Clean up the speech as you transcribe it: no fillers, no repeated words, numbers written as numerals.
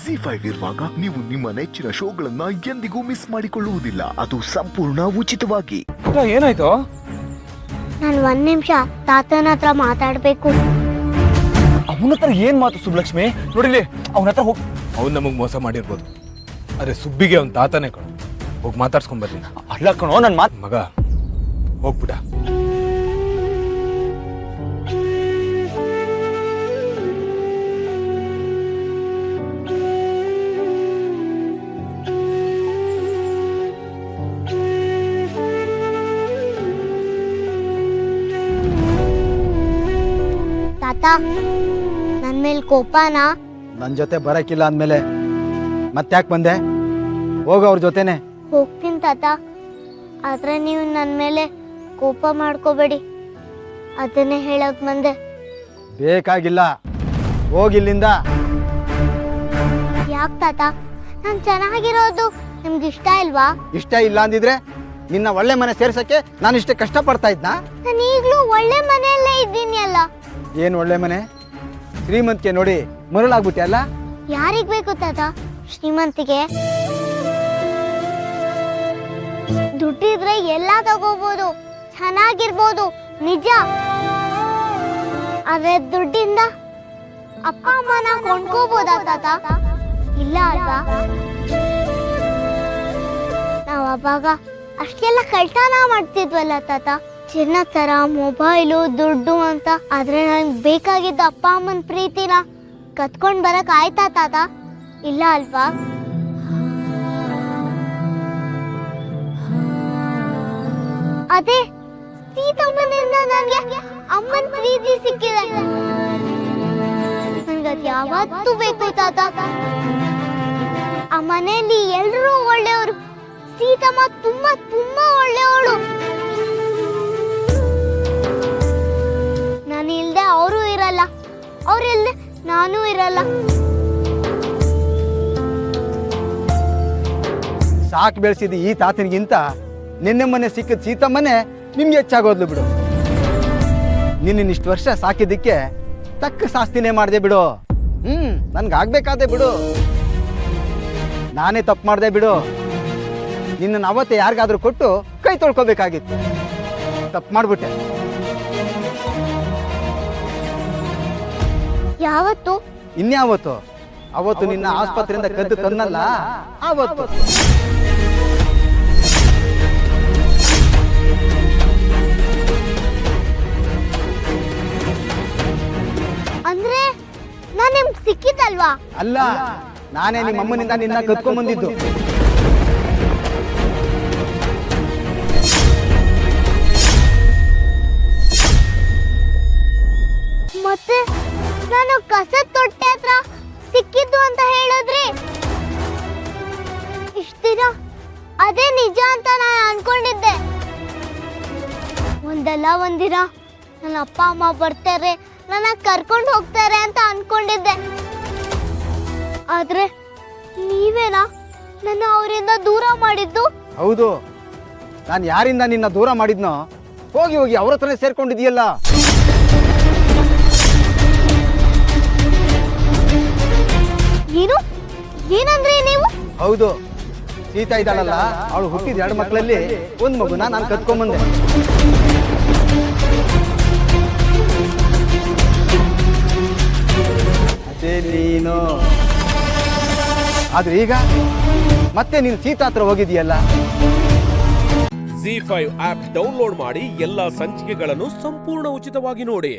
ZEE5 ಇರುವಾಗ ನೀವು ನಿಮ್ಮ ನೆಚ್ಚಿನ ಶೋಗಳನ್ನ ಎಂದಿಗೂ ಮಿಸ್ ಮಾಡಿಕೊಳ್ಳುವುದಿಲ್ಲ. ಅದು ಸಂಪೂರ್ಣ ಉಚಿತವಾಗಿ. ಏನಾಯ್ತು? ನಾನು 1 ನಿಮಿಷ ತಾತನ ಹತ್ರ ಮಾತಾಡ್ಬೇಕು. ಅವನ ಹತ್ರ ಏನ್ ಮಾತು ಸುಬ್ಲಕ್ಷ್ಮಿ? ನೋಡಿಲಿ, ಅವನ ಹತ್ರ ಹೋಗಿ. ಅವ್ನು ನಮಗ್ ಮೋಸ ಮಾಡಿರ್ಬೋದು, ಅರೆ ಸುಬ್ಬಿಗೆ ಅವ್ನ ತಾತನೇ ಕಣು. ಹೋಗಿ ಮಾತಾಡ್ಸ್ಕೊಂಡ್ ಬರ್ಲಿ. ಅಲ್ಲ ಕಣೋ, ನನ್ ಮಾತು ಮಗ ಹೋಗ್ಬಿಡ. ತಾತ, ನನ್ ಮೇಲ್ ಕೋಪನಾ? ನನ್ನ ಜೊತೆ ಬರಕ್ಕಿಲ್ಲ ಅಂದ್ಮೇಲೆ ಮತ್ತ್ಯಾಕೆ ಬಂದೆ? ಹೋಗ ಅವ್ರ ಜೊತೆನೆ. ಹೋಗ್ತೀನಿ ತಾತ, ಆದ್ರೆ ನೀವು ನನ್ ಮೇಲೆ ಕೋಪ ಮಾಡ್ಕೋಬೇಡಿ, ಅದನ್ನೇ ಹೇಳಕ್ ಬಂದೆ. ಬೇಕಾಗಿಲ್ಲ, ಹೋಗಿಲ್ಲಿಂದ. ಯಾಕೆ ತಾತ? ನಾನ್ ಚೆನ್ನಾಗಿರೋದು ನಿಮ್ಗೆ ಇಷ್ಟ ಇಲ್ವಾ? ಇಷ್ಟ ಇಲ್ಲ ಅಂದಿದ್ರೆ ನಿನ್ನ ಒಳ್ಳೆ ಮನೆ ಸೇರ್ಸಕ್ಕೆ ನಾನು ಇಷ್ಟೇ ಕಷ್ಟ ಪಡ್ತಾ ಇದ್ನಾ? ನಾನು ಈಗ್ಲೂ ಒಳ್ಳೆ ಮನೆಯಲ್ಲೇ ಇದ್ದೀನಿ ಅಲ್ಲ. ಏನ್ ಒಳ್ಳೆ ಮನೆ? ಶ್ರೀಮಂತಿಕೆ ನೋಡಿ ಮರಳಾಗ್ಬಿಟ್ಟೆ ಅಲ್ಲ? ಯಾರಿಗ್ ಬೇಕು ತಾತ ಶ್ರೀಮಂತಿಗೆ? ದುಡ್ಡಿದ್ರೆ ಎಲ್ಲ ತಗೋಬಹುದು, ಚೆನ್ನಾಗಿರ್ಬೋದು, ನಿಜ. ಆದ್ರೆ ದುಡ್ಡಿಂದ ಅಪ್ಪ ಅಮ್ಮನ ಕೊಂಡ್ಕೋಬೋದಾ ತಾತ? ಇಲ್ಲ ಅಲ್ವಾ? ನಾವ್ ಅವಾಗ ಅಷ್ಟೆಲ್ಲ ಕಳ್ತನ ಮಾಡ್ತಿದ್ವಲ್ಲ ತಾತ, ಚಿನ್ನ ತರ, ಮೊಬೈಲು, ದುಡ್ಡು ಅಂತ. ಆದ್ರೆ ನಂಗೆ ಬೇಕಾಗಿದ್ದ ಅಪ್ಪ ಅಮ್ಮನ ಪ್ರೀತಿನ ಕತ್ಕೊಂಡ್ ಬರಕ್ ಆಯ್ತಾ ತಾತ? ಇಲ್ಲ ಅಲ್ವಾ? ಅದೇ ಸೀತಮ್ಮನಿಂದ ನನ್ಗೆ ಅಮ್ಮನ ಪ್ರೀತಿ ಸಿಕ್ಕಿದೆ. ನನ್ಗದ್ ಯಾವತ್ತೂ ಬೇಕು ತಾತ. ಆ ಮನೆಯಲ್ಲಿ ಎಲ್ರೂ ಒಳ್ಳೆಯವರು, ಸೀತಮ್ಮ ತುಂಬಾ ತುಂಬಾ ಒಳ್ಳೆಯವಳು. ನಾನು ಇಲ್ದೆ ಅವರು ಇರಲ್ಲ, ಅವ್ರಿಲ್ದೆ ನಾನು ಇರಲ್ಲ. ಸಾಕು ಬೆಳೆಸಿದ ಈ ತಾತನಿಗಿಂತ ನಿನ್ನೆ ಮೊನ್ನೆ ಸಿಕ್ಕಿದ ಸೀತಮ್ಮನೆ ನಿಮ್ಗೆ ಹೆಚ್ಚಾಗೋದ್ಲು ಬಿಡು. ನಿನ್ನಿಷ್ಟು ವರ್ಷ ಸಾಕಿದ್ದಕ್ಕೆ ತಕ್ಕ ಶಾಸ್ತಿನೇ ಮಾಡಿದೆ ಬಿಡು. ನನ್ಗಾಗ್ಬೇಕಾದೆ ಬಿಡು. ನಾನೇ ತಪ್ಪು ಮಾಡಿದೆ ಬಿಡು. ನಿನ್ನನ್ನು ಅವತ್ತೇ ಯಾರಿಗಾದ್ರೂ ಕೊಟ್ಟು ಕೈ ತೊಳ್ಕೊಬೇಕಾಗಿತ್ತು. ತಪ್ಪು ಮಾಡ್ಬಿಟ್ಟೆ. ಯಾವತ್ತು? ಇನ್ಯಾವತ್ತು? ಅವತ್ತು ನಿನ್ನ ಆಸ್ಪತ್ರೆಯಿಂದ ಕದ್ದು ತಂದಲ್ಲ, ಆವತ್ತು. ಅಂದ್ರೆ ನಾನು ನಿಮ್ಗೆ ಸಿಕ್ಕಿದ್ದಲ್ವಾ? ಅಲ್ಲ, ನಾನೇ ನಿಮ್ಮ ಅಮ್ಮನಿಂದ ನಿನ್ನ ಕದ್ಕೊಂಡ್ ಬಂದಿದ್ದು. ಮತ್ತೆ ನಾನು ಕಸದ ತೊಟ್ಟೆ ಹತ್ರ ಸಿಕ್ಕಿದ್ದು ಅಂತ ಹೇಳಿದ್ರಿ. ಇಷ್ಟ ದಿನ ಅದೇ ನಿಜ ಅಂತ ನಾನು ಅನ್ಕೊಂಡಿದ್ದೆ. ಒಂದಲ್ಲ ಒಂದಿನ ನನ್ನ ಅಪ್ಪ ಅಮ್ಮ ಬರ್ತಾರೆ, ನನ್ನ ಕರ್ಕೊಂಡು ಹೋಗ್ತಾರೆ ಅಂತ ಅನ್ಕೊಂಡಿದ್ದೆ. ಆದ್ರೆ ನೀವೇನಾ ನನ್ನ ಅವರಿಂದ ದೂರ ಮಾಡಿದ್ದು? ಹೌದು, ನಾನು ಯಾರಿಂದ ನಿನ್ನ ದೂರ ಮಾಡಿದ್ನೋ ಹೋಗಿ ಹೋಗಿ ಅವ್ರ ಹತ್ರನೇ ಸೇರ್ಕೊಂಡಿದೀಯಲ್ಲ. ಏನು? ಏನಂದ್ರೆ ನೀವು? ಹೌದು, ಸೀತಾ ಇದ್ದಾಳಲ್ಲ, ಅವಳು ಹುಟ್ಟಿದ 2 ಮಕ್ಕಳಲ್ಲಿ ಒಂದು ಮಗುನ ನಾನು ಕತ್ಕೊಂಬಂದೆ. ಅದೇ ನೀನು. ಆದ್ರೆ ಈಗ ಮತ್ತೆ ನೀನು ಸೀತಾ ಹತ್ರ ಹೋಗಿದೀಯಲ್ಲ. ZEE5 ಆಪ್ ಡೌನ್ಲೋಡ್ ಮಾಡಿ ಎಲ್ಲಾ ಸಂಚಿಕೆಗಳನ್ನು ಸಂಪೂರ್ಣ ಉಚಿತವಾಗಿ ನೋಡಿ.